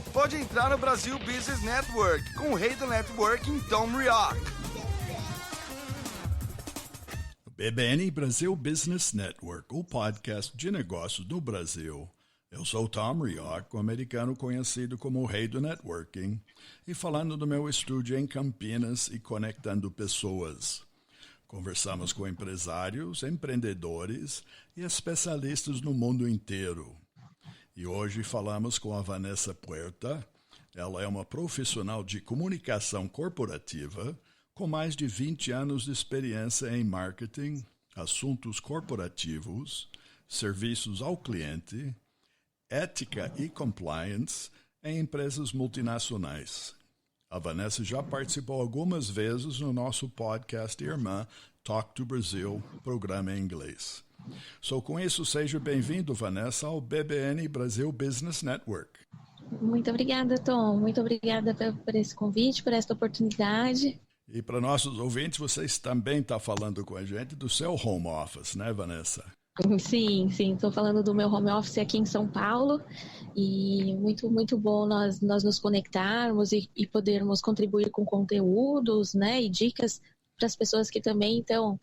pode entrar no Brasil Business Network com o rei do networking, Tom Rioch. BBN Brasil Business Network, o podcast de negócios do Brasil. Eu sou Tom Rioch, o americano conhecido como o rei do networking, e falando do meu estúdio em Campinas e conectando pessoas. Conversamos com empresários, empreendedores e especialistas no mundo inteiro. E hoje falamos com a Vanessa Puerta. Ela é uma profissional de comunicação corporativa com mais de 20 anos de experiência em marketing, assuntos corporativos, serviços ao cliente, ética e compliance em empresas multinacionais. A Vanessa já participou algumas vezes no nosso podcast irmã Talk to Brazil, programa em inglês. Com isso, seja bem-vindo, Vanessa, ao BBN Brasil Business Network. Muito obrigada, Tom. Muito obrigada por esse convite, por esta oportunidade. E para nossos ouvintes, vocês também estão falando com a gente do seu home office, né, Vanessa? Sim, estou falando do meu home office aqui em São Paulo e muito bom nós nos conectarmos e podermos contribuir com conteúdos, né, e dicas para as pessoas que também estão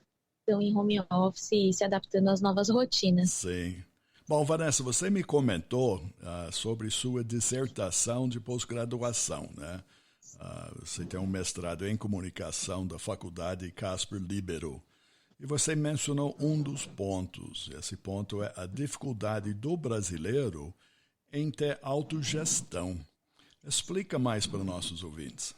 em home office e se adaptando às novas rotinas. Sim. Bom, Vanessa, você me comentou sobre sua dissertação de pós-graduação, né? Você tem um mestrado em comunicação da Faculdade Casper Libero. E você mencionou um dos pontos. Esse ponto é a dificuldade do brasileiro em ter autogestão. Explica mais para nossos ouvintes.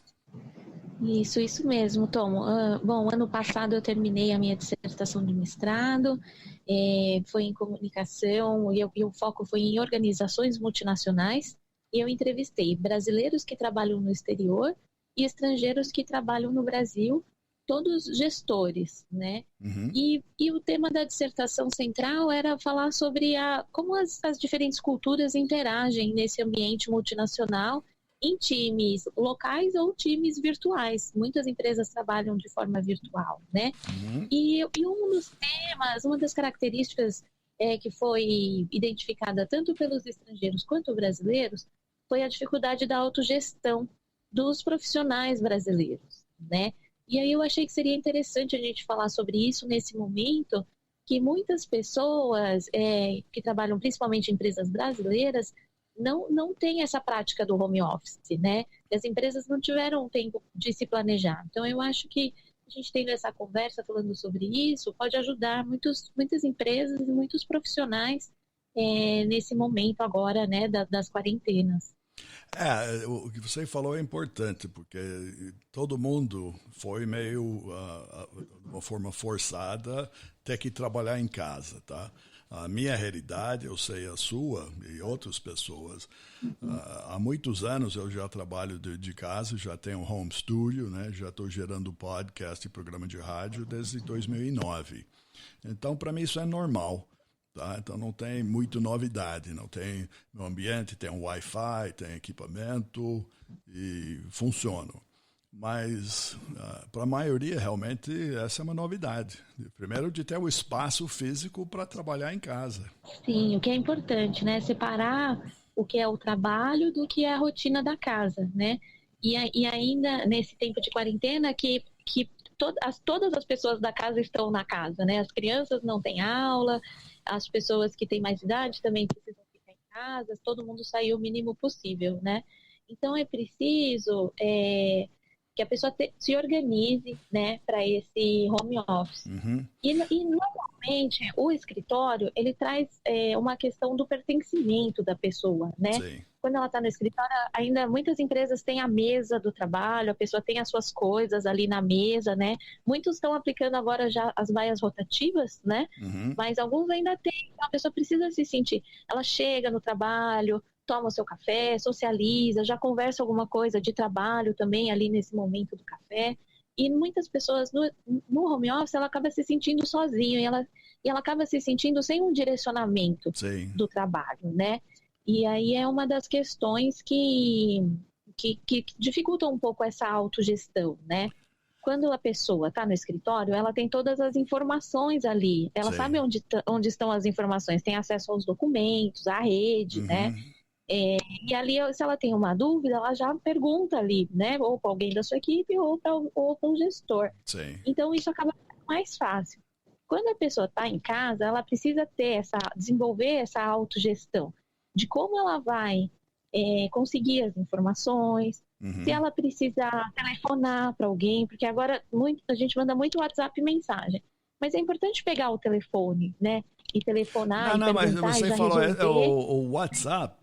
Isso mesmo, Tom. Bom, ano passado eu terminei a minha dissertação de mestrado, foi em comunicação e o foco foi em organizações multinacionais. E eu entrevistei brasileiros que trabalham no exterior e estrangeiros que trabalham no Brasil, todos gestores, né? Uhum. E o tema da dissertação central era falar sobre como as diferentes culturas interagem nesse ambiente multinacional em times locais ou times virtuais. Muitas empresas trabalham de forma virtual, né? Uhum. E um dos temas, uma das características que foi identificada tanto pelos estrangeiros quanto brasileiros foi a dificuldade da autogestão dos profissionais brasileiros, né? E aí eu achei que seria interessante a gente falar sobre isso nesse momento, que muitas pessoas que trabalham principalmente em empresas brasileiras não têm essa prática do home office, né? E as empresas não tiveram tempo de se planejar. Então eu acho que a gente tendo essa conversa falando sobre isso pode ajudar muitas empresas e muitos profissionais nesse momento agora, né, das quarentenas. O que você falou é importante, porque todo mundo foi meio, de uma forma forçada, ter que trabalhar em casa, tá? A minha realidade, eu sei a sua e outras pessoas. Há muitos anos eu já trabalho de casa, já tenho um home studio, né? Já estou gerando podcast e programa de rádio desde 2009. Então, para mim, isso é normal. Tá? Então não tem muita novidade, não tem no ambiente, tem um Wi-Fi, tem equipamento e funciona. Mas para a maioria realmente essa é uma novidade. Primeiro de ter o espaço físico para trabalhar em casa. Sim, o que é importante, né? Separar o que é o trabalho do que é a rotina da casa, né? E ainda nesse tempo de quarentena que todas as pessoas da casa estão na casa, né? As crianças não têm aula, as pessoas que têm mais idade também precisam ficar em casa, todo mundo sair o mínimo possível, né? Então é preciso que a pessoa se organize, né, para esse home office. Uhum. E normalmente o escritório ele traz uma questão do pertencimento da pessoa, né? Sim. Quando ela está no escritório, ainda muitas empresas têm a mesa do trabalho, a pessoa tem as suas coisas ali na mesa, né? Muitos estão aplicando agora já as vaias rotativas, né? Uhum. Mas alguns ainda têm, então a pessoa precisa se sentir. Ela chega no trabalho, toma o seu café, socializa, já conversa alguma coisa de trabalho também ali nesse momento do café. E muitas pessoas no home office, ela acaba se sentindo sozinha e ela acaba se sentindo sem um direcionamento Sim. do trabalho, né? E aí é uma das questões que dificultam um pouco essa autogestão, né? Quando a pessoa está no escritório, ela tem todas as informações ali. Ela Sim. sabe onde estão as informações, tem acesso aos documentos, à rede, né? E ali, se ela tem uma dúvida, ela já pergunta ali, né? Ou para alguém da sua equipe ou para um gestor. Sim. Então, isso acaba ficando mais fácil. Quando a pessoa está em casa, ela precisa desenvolver essa autogestão de como ela vai conseguir as informações, se ela precisa telefonar para alguém, porque agora a gente manda muito WhatsApp e mensagem. Mas é importante pegar o telefone, né? E telefonar e Mas perguntar você e já falou resolver. o WhatsApp,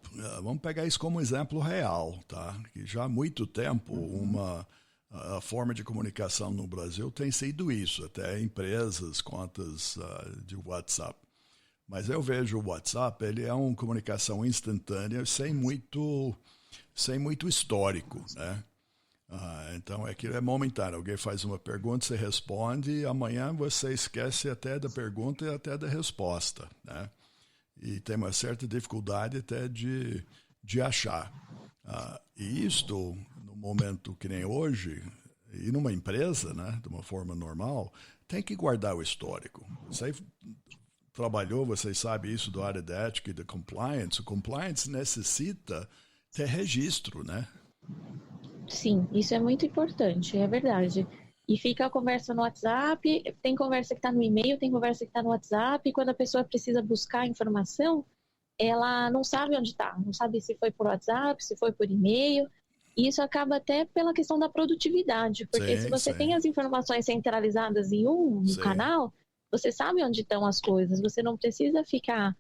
vamos pegar isso como exemplo real, tá? Que já há muito tempo a forma de comunicação no Brasil tem sido isso, até empresas, contas de WhatsApp. Mas eu vejo o WhatsApp, ele é uma comunicação instantânea sem muito histórico, né? Então aquilo é momentâneo. Alguém faz uma pergunta, você responde, e amanhã você esquece até da pergunta e até da resposta, né? E tem uma certa dificuldade até de achar. E isto, no momento que nem hoje, e numa empresa, né, de uma forma normal, tem que guardar o histórico. Você trabalhou, você sabe isso do área de ética e de compliance. O compliance necessita ter registro, né? Sim, isso é muito importante, é verdade. E fica a conversa no WhatsApp, tem conversa que está no e-mail, tem conversa que está no WhatsApp, e quando a pessoa precisa buscar informação, ela não sabe onde está, não sabe se foi por WhatsApp, se foi por e-mail, e isso acaba até pela questão da produtividade, porque se você tem as informações centralizadas em um canal, você sabe onde estão as coisas, você não precisa ficar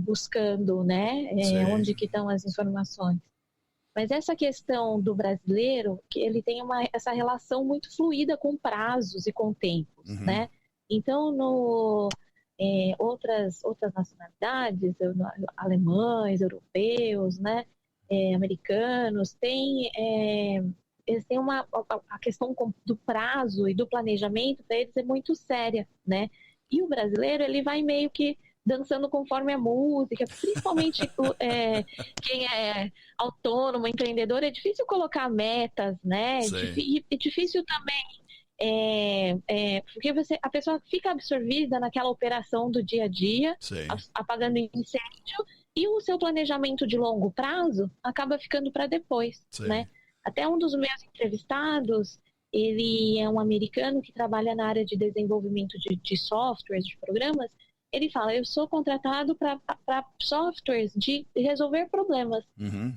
buscando, né, onde que estão as informações. Mas essa questão do brasileiro, que ele tem essa relação muito fluida com prazos e com tempos, né? Então, outras nacionalidades, alemães, europeus, né, americanos, eles têm a questão do prazo e do planejamento para eles é muito séria, né? E o brasileiro, ele vai meio que dançando conforme a música, principalmente quem é autônomo, empreendedor, é difícil colocar metas, né? É difícil também, porque a pessoa fica absorvida naquela operação do dia a dia, apagando incêndio, e o seu planejamento de longo prazo acaba ficando para depois, né? Até um dos meus entrevistados, ele é um americano que trabalha na área de desenvolvimento de softwares, de programas. Ele fala, eu sou contratado para softwares de resolver problemas,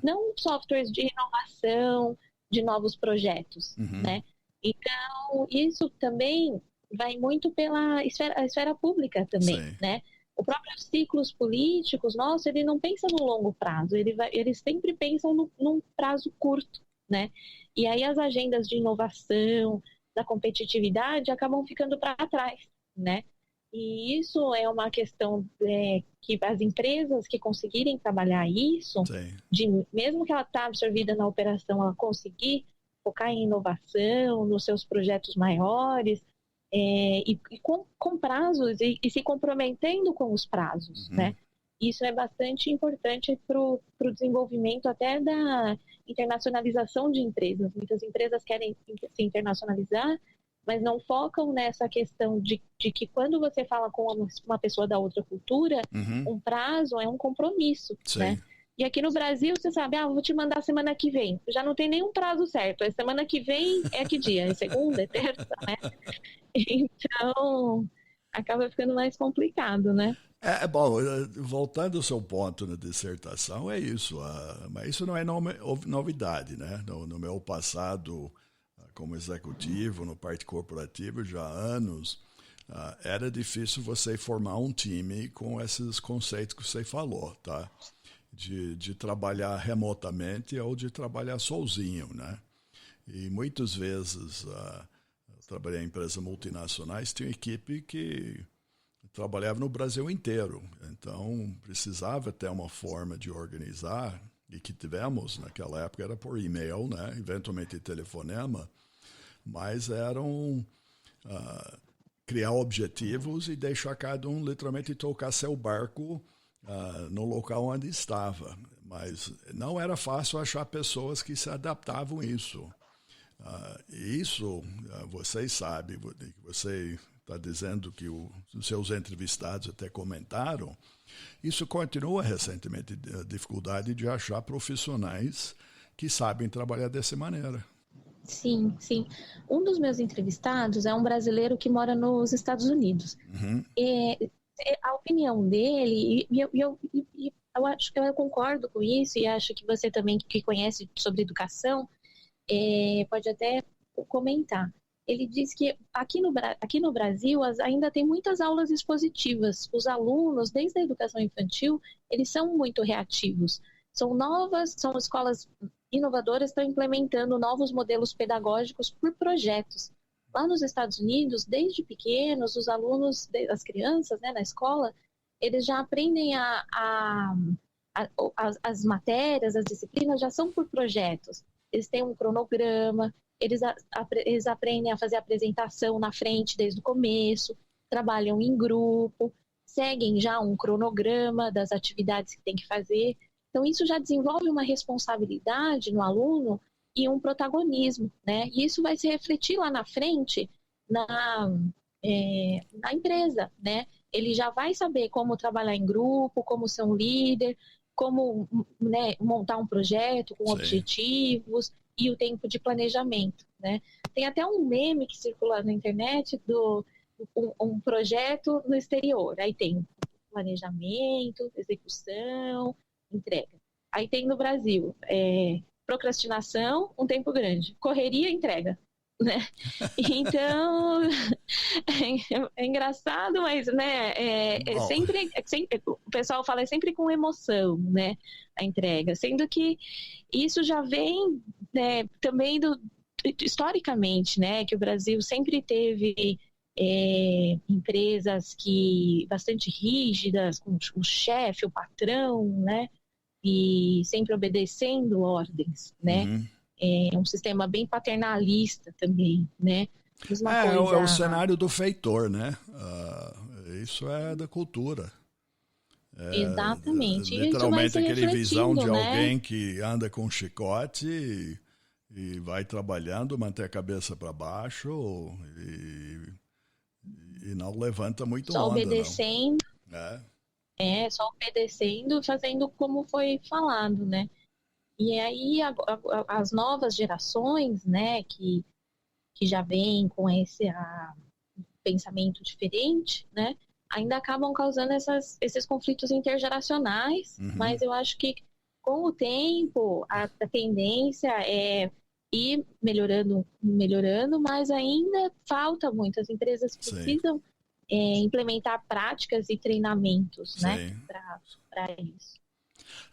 não softwares de inovação, de novos projetos, né? Então, isso também vai muito pela esfera pública também, né? O próprio ciclos políticos, ele não pensa no longo prazo, eles sempre pensam num prazo curto, né? E aí as agendas de inovação, da competitividade, acabam ficando para trás, né? E isso é uma questão que as empresas que conseguirem trabalhar isso, mesmo que ela está absorvida na operação, ela conseguir focar em inovação, nos seus projetos maiores, e com prazos, e se comprometendo com os prazos, né? Isso é bastante importante para o desenvolvimento até da internacionalização de empresas. Muitas empresas querem se internacionalizar, mas não focam nessa questão de que quando você fala com uma pessoa da outra cultura, um prazo é um compromisso, né? E aqui no Brasil, você sabe, vou te mandar semana que vem. Já não tem nenhum prazo certo. A semana que vem é que dia? É segunda, é terça, né? Então, acaba ficando mais complicado, né? Bom, voltando ao seu ponto na dissertação, é isso. Mas isso não é novidade, né? No meu passado como executivo, no parte corporativa, já há anos, era difícil você formar um time com esses conceitos que você falou, tá? De trabalhar remotamente ou de trabalhar sozinho, né? E muitas vezes, eu trabalhei em empresas multinacionais, tinha equipe que trabalhava no Brasil inteiro, então precisava ter uma forma de organizar, e que tivemos naquela época era por e-mail, né? Eventualmente telefonema, mas eram criar objetivos e deixar cada um literalmente tocar seu barco no local onde estava. Mas não era fácil achar pessoas que se adaptavam a isso. Vocês sabem, você está dizendo que os seus entrevistados até comentaram, isso continua recentemente a dificuldade de achar profissionais que sabem trabalhar dessa maneira. Sim, sim. Um dos meus entrevistados é um brasileiro que mora nos Estados Unidos. Uhum. A opinião dele, e eu acho que eu concordo com isso, e acho que você também, que conhece sobre educação, pode até comentar. Ele diz que aqui no Brasil ainda tem muitas aulas expositivas. Os alunos, desde a educação infantil, eles são muito reativos. São escolas inovadoras, estão implementando novos modelos pedagógicos por projetos. Lá nos Estados Unidos, desde pequenos, os alunos, as crianças, né, na escola, eles já aprendem as matérias, as disciplinas já são por projetos. Eles têm um cronograma, eles aprendem a fazer apresentação na frente desde o começo, trabalham em grupo, seguem já um cronograma das atividades que tem que fazer. Então, isso já desenvolve uma responsabilidade no aluno e um protagonismo, né? E isso vai se refletir lá na frente na empresa, né? Ele já vai saber como trabalhar em grupo, como ser um líder, como, né, montar um projeto com objetivos e o tempo de planejamento, né? Tem até um meme que circula na internet um projeto no exterior. Aí tem planejamento, execução, entrega. Aí tem no Brasil procrastinação, um tempo grande, correria, entrega, né? Então é engraçado, mas né, sempre o pessoal fala sempre com emoção, né, a entrega, sendo que isso já vem, né, também historicamente, né, que o Brasil sempre teve empresas bastante rígidas, com o chefe, o patrão, né, e sempre obedecendo ordens, né? Uhum. É um sistema bem paternalista também, né? É o cenário do feitor, né? Isso é da cultura. Exatamente. Literalmente aquela visão de alguém que anda com um chicote e vai trabalhando, mantém a cabeça para baixo e não levanta muito só onda, obedecendo. Não. Só obedecendo, fazendo como foi falado, né? E aí as novas gerações, né, que já vêm com esse pensamento diferente, né, ainda acabam causando esses conflitos intergeracionais, mas eu acho que com o tempo a tendência é ir melhorando, mas ainda falta muito. As empresas precisam implementar práticas e treinamentos, né, para isso.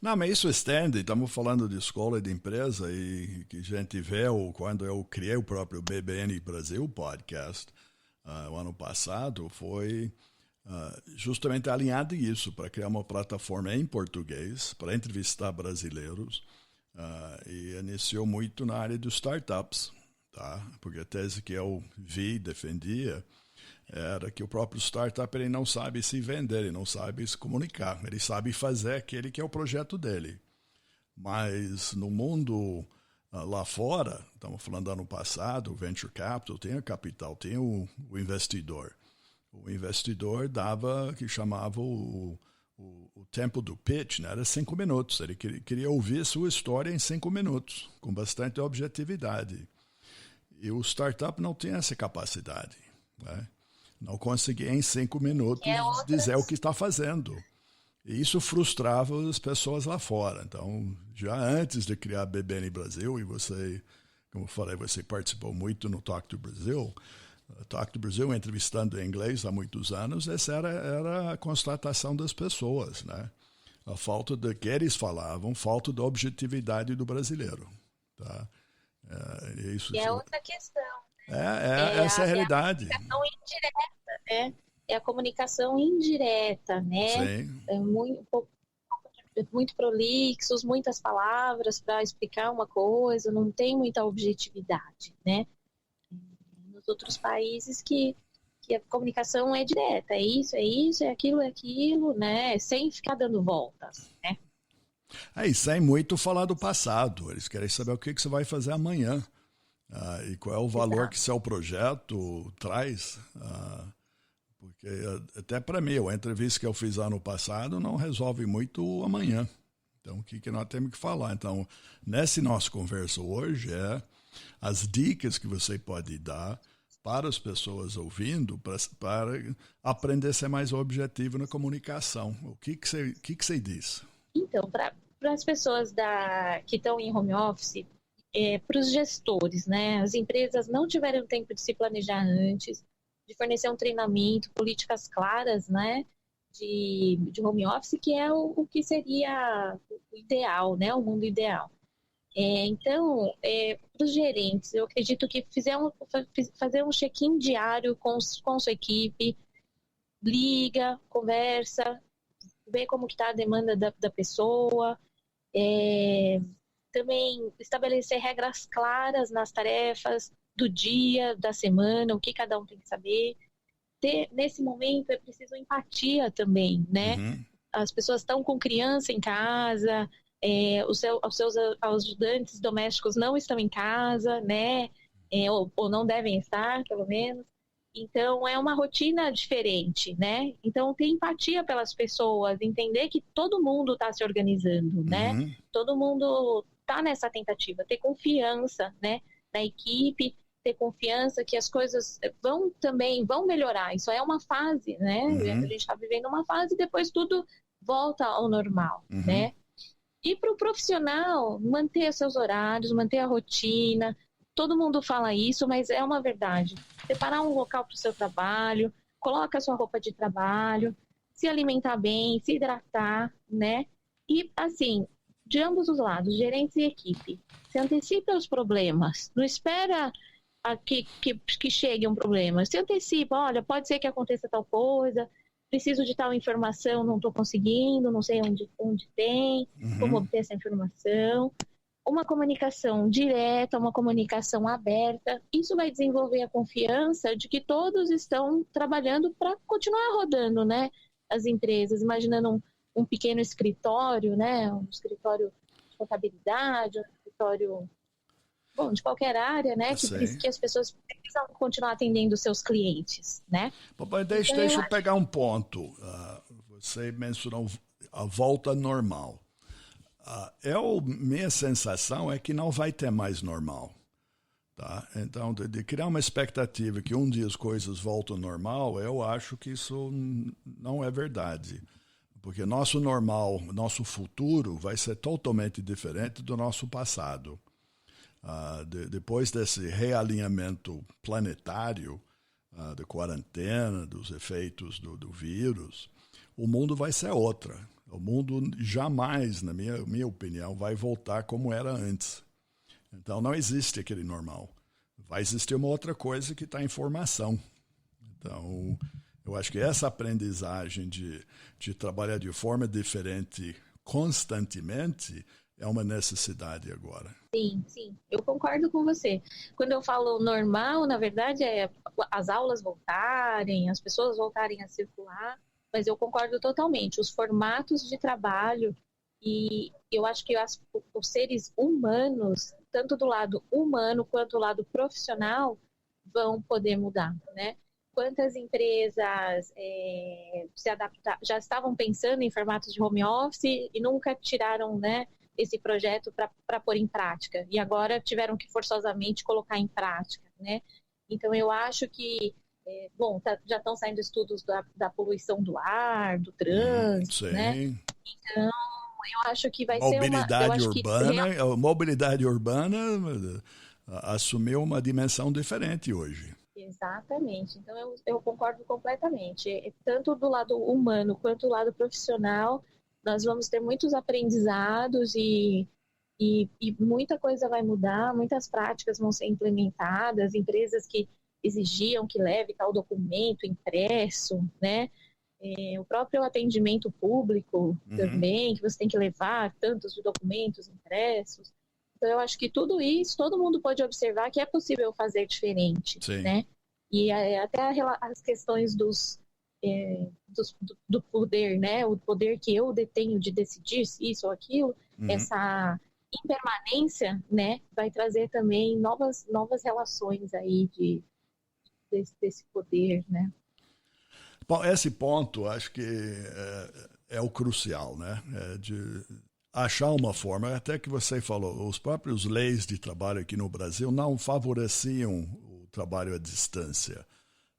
Não, mas isso estende, estamos falando de escola e de empresa, e que a gente vê, quando eu criei o próprio BBN Brasil podcast, o ano passado, foi justamente alinhado isso, para criar uma plataforma em português, para entrevistar brasileiros, e iniciou muito na área dos startups, tá? Porque a tese que eu defendia, era que o próprio startup ele não sabe se vender, ele não sabe se comunicar, ele sabe fazer aquele que é o projeto dele. Mas no mundo lá fora, estamos falando do ano passado, o Venture Capital, tem a capital, tem o investidor. O investidor dava, que chamava o tempo do pitch, né? Era 5 minutos, ele queria ouvir a sua história em 5 minutos, com bastante objetividade. E o startup não tem essa capacidade, né? Não conseguia em 5 minutos dizer o que está fazendo. E isso frustrava as pessoas lá fora. Então, já antes de criar a BBN Brasil, e você, como eu falei, você participou muito no Talk to Brazil. Talk to Brazil, entrevistando em inglês há muitos anos, essa era a constatação das pessoas, né? A falta do que eles falavam, falta da objetividade do brasileiro. Tá? Isso, é outra questão. Essa é a realidade. A comunicação indireta, é a comunicação indireta, né? Sim. É muito prolixos, muitas palavras para explicar uma coisa, não tem muita objetividade, né? Nos outros países que a comunicação é direta, é isso, é aquilo, né? Sem ficar dando voltas, né? E sem muito falar do passado, eles querem saber o que você vai fazer amanhã. E qual é o valor que seu projeto traz Porque até para mim, a entrevista que eu fiz ano passado não resolve muito amanhã. Então, o que nós temos que falar? Então, nessa nossa conversa hoje as dicas que você pode dar para as pessoas ouvindo, para aprender a ser mais objetivo na comunicação. O que você diz? Então, para as pessoas que estão em home office, para os gestores, né? As empresas não tiveram tempo de se planejar antes, de fornecer um treinamento, políticas claras, né? De home office, que é o que seria o ideal, né? O mundo ideal. Então, para os gerentes, eu acredito que fazer um check-in diário com sua equipe, liga, conversa, vê como que está a demanda da pessoa, também estabelecer regras claras nas tarefas do dia, da semana, o que cada um tem que saber. Nesse momento é preciso empatia também, né? Uhum. As pessoas estão com criança em casa, os seus ajudantes domésticos não estão em casa, né? Ou não devem estar, pelo menos. Então, é uma rotina diferente, né? Então, ter empatia pelas pessoas, entender que todo mundo está se organizando, né? Uhum. Todo mundo está nessa tentativa, ter confiança, né? Na equipe, ter confiança que as coisas vão melhorar. Isso é uma fase, né? Uhum. A gente está vivendo uma fase e depois tudo volta ao normal, Uhum. né? E para o profissional, manter seus horários, manter a rotina. Todo mundo fala isso, mas é uma verdade. Separar um local para o seu trabalho, coloca a sua roupa de trabalho, se alimentar bem, se hidratar, né? E, assim, de ambos os lados, gerentes e equipe, se antecipa os problemas. Não espera que chegue um problema. Se antecipa, olha, pode ser que aconteça tal coisa, preciso de tal informação, não estou conseguindo, não sei onde tem, como obter essa informação. Uma comunicação direta, uma comunicação aberta, isso vai desenvolver a confiança de que todos estão trabalhando para continuar rodando, né? As empresas, imaginando um pequeno escritório, né? Um escritório de contabilidade, um escritório, bom, de qualquer área, né? Que as pessoas precisam continuar atendendo os seus clientes, né? Papai, deixa eu pegar um ponto. Você mencionou a volta normal. Minha sensação é que não vai ter mais normal. Tá? Então, de criar uma expectativa que um dia as coisas voltam ao normal, eu acho que isso não é verdade. Porque nosso normal, nosso futuro vai ser totalmente diferente do nosso passado. Depois desse realinhamento planetário, da quarentena, dos efeitos do vírus, o mundo vai ser outra. O mundo jamais, na minha opinião, vai voltar como era antes. Então, não existe aquele normal. Vai existir uma outra coisa que está em formação. Então, eu acho que essa aprendizagem de trabalhar de forma diferente constantemente é uma necessidade agora. Sim, eu concordo com você. Quando eu falo normal, na verdade, é as aulas voltarem, as pessoas voltarem a circular, mas eu concordo totalmente. Os formatos de trabalho, e eu acho que os seres humanos, tanto do lado humano quanto do lado profissional, vão poder mudar, né? Quantas empresas já estavam pensando em formatos de home office e nunca tiraram, né, esse projeto para pôr em prática, e agora tiveram que forçosamente colocar em prática, né? Então, eu acho que já estão saindo estudos da poluição do ar, do trânsito, né? Então, eu acho que vai ser uma... Mobilidade urbana assumiu uma dimensão diferente hoje. Exatamente. Então, eu concordo completamente. Tanto do lado humano quanto do lado profissional, nós vamos ter muitos aprendizados e muita coisa vai mudar, muitas práticas vão ser implementadas, empresas que exigiam que leve tal documento impresso, né? O próprio atendimento público também, que você tem que levar tantos de documentos impressos. Então, eu acho que tudo isso, todo mundo pode observar que é possível fazer diferente, né? E até as questões do poder, né? O poder que eu detenho de decidir se isso ou aquilo, essa impermanência, né? Vai trazer também novas relações aí desse poder, né? Bom, esse ponto acho que é o crucial, né? De achar uma forma, até que você falou, os próprios leis de trabalho aqui no Brasil não favoreciam o trabalho à distância,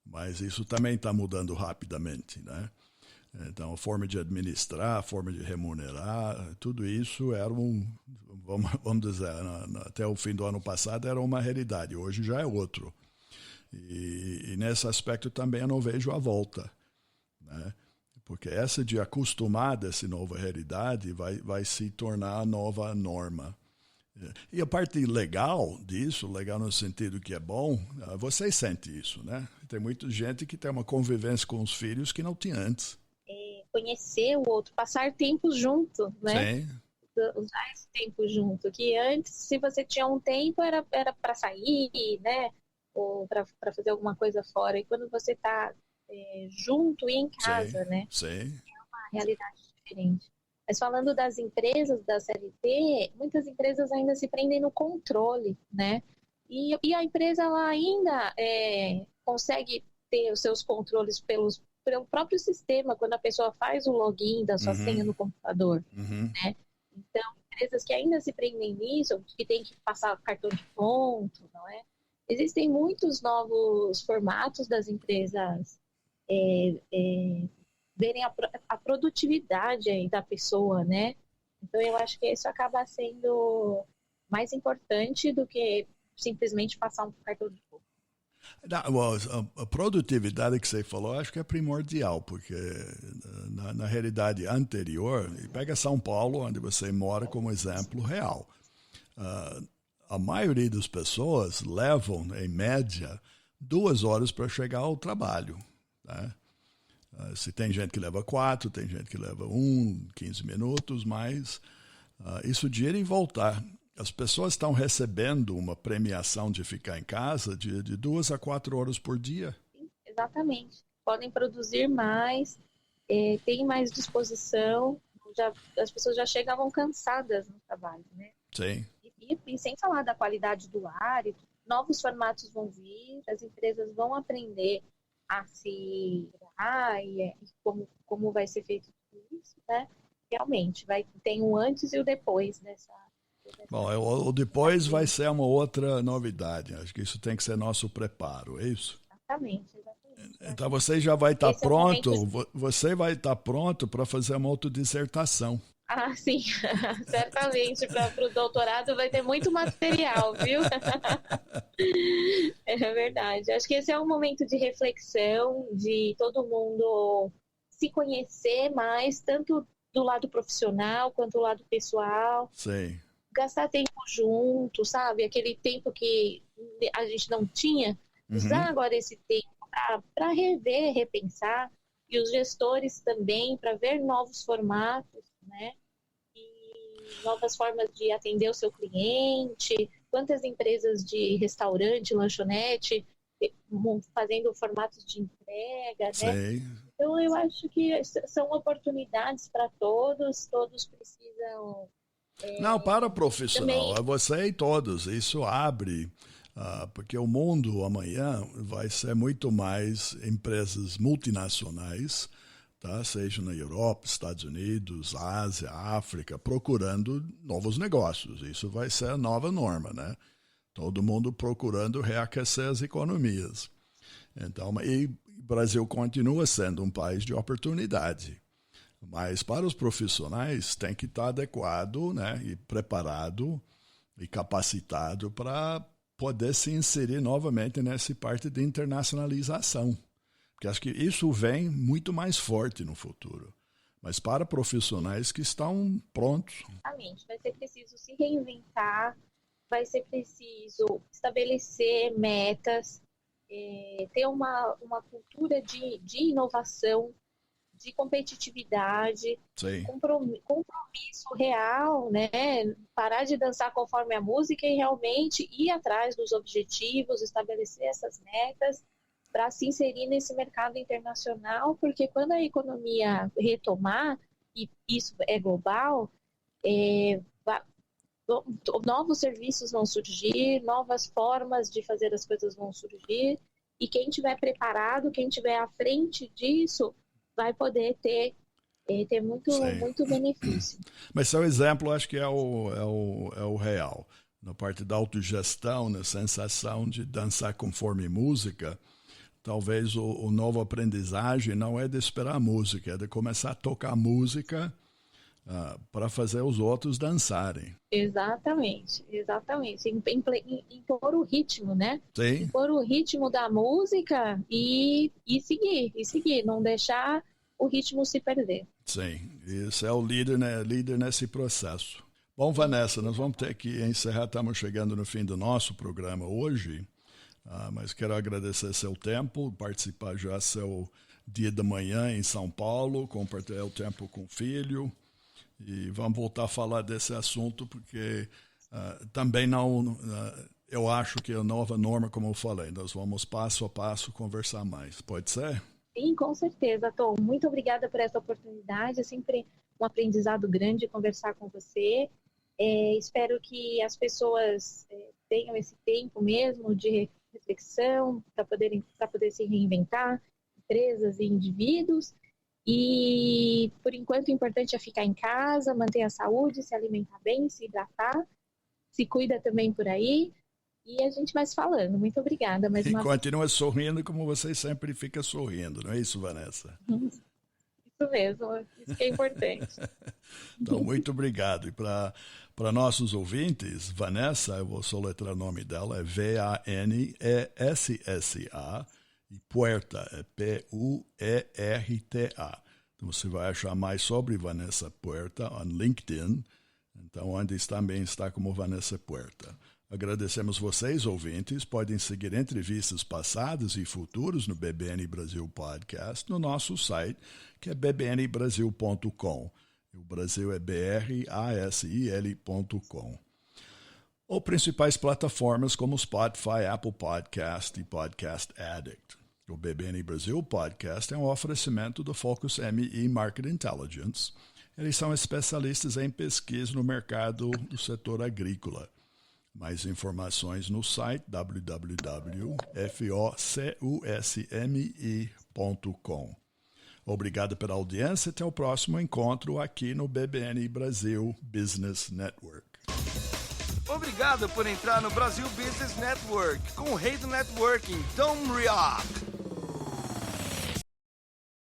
mas isso também está mudando rapidamente, né? Então, a forma de administrar, a forma de remunerar, tudo isso era vamos dizer, até o fim do ano passado era uma realidade, hoje já é outro. E nesse aspecto também eu não vejo a volta, né? Porque essa de acostumar dessa nova realidade vai se tornar a nova norma. E a parte legal disso, legal no sentido que é bom, você sente isso, né? Tem muita gente que tem uma convivência com os filhos que não tinha antes. Conhecer o outro, passar tempo junto, né? Sim. Usar esse tempo junto, que antes, se você tinha um tempo, era para sair, né? Ou para fazer alguma coisa fora. E quando você está junto e em casa, Sim, né? sim. É uma realidade diferente. Mas falando das empresas da CLT, muitas empresas ainda se prendem no controle, né? E a empresa ela ainda consegue ter os seus controles pelo próprio sistema, quando a pessoa faz o login da sua senha no computador, né? Então, empresas que ainda se prendem nisso, que tem que passar cartão de ponto, não é? Existem muitos novos formatos das empresas verem a produtividade aí da pessoa, né? Então, eu acho que isso acaba sendo mais importante do que simplesmente passar um cartão de ponto. A produtividade que você falou, acho que é primordial, porque na realidade anterior, pega São Paulo, onde você mora como exemplo real. A maioria das pessoas levam, em média, 2 horas para chegar ao trabalho, né? Se tem gente que leva 4, tem gente que leva 15 minutos, mas isso de ir e voltar. As pessoas estão recebendo uma premiação de ficar em casa de 2 a 4 horas por dia. Sim, exatamente. Podem produzir mais, têm mais disposição, as pessoas já chegavam cansadas no trabalho, né? Sim. E sem falar da qualidade do ar, novos formatos vão vir, as empresas vão aprender a se e como vai ser feito tudo isso, né? Realmente, tem o antes e o depois dessa. Bom, o depois vai ser uma outra novidade. Acho que isso tem que ser nosso preparo, é isso? Exatamente. Então você já vai estar pronto, momento... você vai estar pronto para fazer uma autodissertação. Ah, sim, certamente para o doutorado vai ter muito material, viu? É verdade. Acho que esse é um momento de reflexão, de todo mundo se conhecer mais, tanto do lado profissional quanto do lado pessoal. Sim. Gastar tempo junto, sabe? Aquele tempo que a gente não tinha. Usar agora esse tempo para rever, repensar. E os gestores também, para ver novos formatos, né? E novas formas de atender o seu cliente. Quantas empresas de restaurante, lanchonete, fazendo formatos de entrega, né? Então, eu acho que são oportunidades para todos precisam... Não, para profissional, também... é você e todos. Isso abre, porque o mundo amanhã vai ser muito mais empresas multinacionais, tá? Seja na Europa, Estados Unidos, Ásia, África, procurando novos negócios. Isso vai ser a nova norma, né? Todo mundo procurando reaquecer as economias. Então, e o Brasil continua sendo um país de oportunidade. Mas para os profissionais tem que estar adequado, né, e preparado e capacitado para poder se inserir novamente nessa parte de internacionalização. Porque acho que isso vem muito mais forte no futuro. Mas para profissionais que estão prontos. Exatamente. Vai ser preciso se reinventar, vai ser preciso estabelecer metas, ter uma cultura de inovação, de competitividade, compromisso real, né? Parar de dançar conforme a música e realmente ir atrás dos objetivos, estabelecer essas metas para se inserir nesse mercado internacional, porque quando a economia retomar, e isso é global, novos serviços vão surgir, novas formas de fazer as coisas vão surgir, e quem estiver preparado, quem estiver à frente disso, vai poder ter muito benefício. Mas seu exemplo, acho que é o real. Na parte da autogestão, na sensação de dançar conforme música, talvez o novo aprendizagem não é de esperar a música, é de começar a tocar música para fazer os outros dançarem. Exatamente. Impor o ritmo, né? Sim. Impor o ritmo da música e seguir, não deixar o ritmo se perder. Sim, isso é o líder, né? Líder nesse processo. Bom, Vanessa, nós vamos ter que encerrar, estamos chegando no fim do nosso programa hoje, mas quero agradecer seu tempo, participar já seu dia da manhã em São Paulo, compartilhar o tempo com o filho, e vamos voltar a falar desse assunto, porque também não, eu acho que a nova norma, como eu falei, nós vamos passo a passo conversar mais, pode ser? Sim, com certeza, Tom. Muito obrigada por essa oportunidade, é sempre um aprendizado grande conversar com você. Espero que as pessoas tenham esse tempo mesmo de reflexão para poder se reinventar, empresas e indivíduos. E, por enquanto, o importante é ficar em casa, manter a saúde, se alimentar bem, se hidratar, se cuida também por aí. E a gente vai se falando. Muito obrigada. E continua sorrindo como você sempre fica sorrindo, não é isso, Vanessa? Isso mesmo, isso que é importante. Então, muito obrigado. E para nossos ouvintes, Vanessa, eu vou soletrar o nome dela, é Vanessa, e Puerta, é Puerta. Então, você vai achar mais sobre Vanessa Puerta no LinkedIn, então onde também está como Vanessa Puerta. Agradecemos vocês, ouvintes. Podem seguir entrevistas passadas e futuras no BBN Brasil Podcast no nosso site, que é bbnbrasil.com. O Brasil é brasil.com. Ou principais plataformas como Spotify, Apple Podcast e Podcast Addict. O BBN Brasil Podcast é um oferecimento do Focus ME Market Intelligence. Eles são especialistas em pesquisa no mercado do setor agrícola. Mais informações no site www.focusme.com. Obrigado pela audiência e até o próximo encontro aqui no BBN Brasil Business Network. Obrigado por entrar no Brasil Business Network com o rei do networking, Tom Rioch.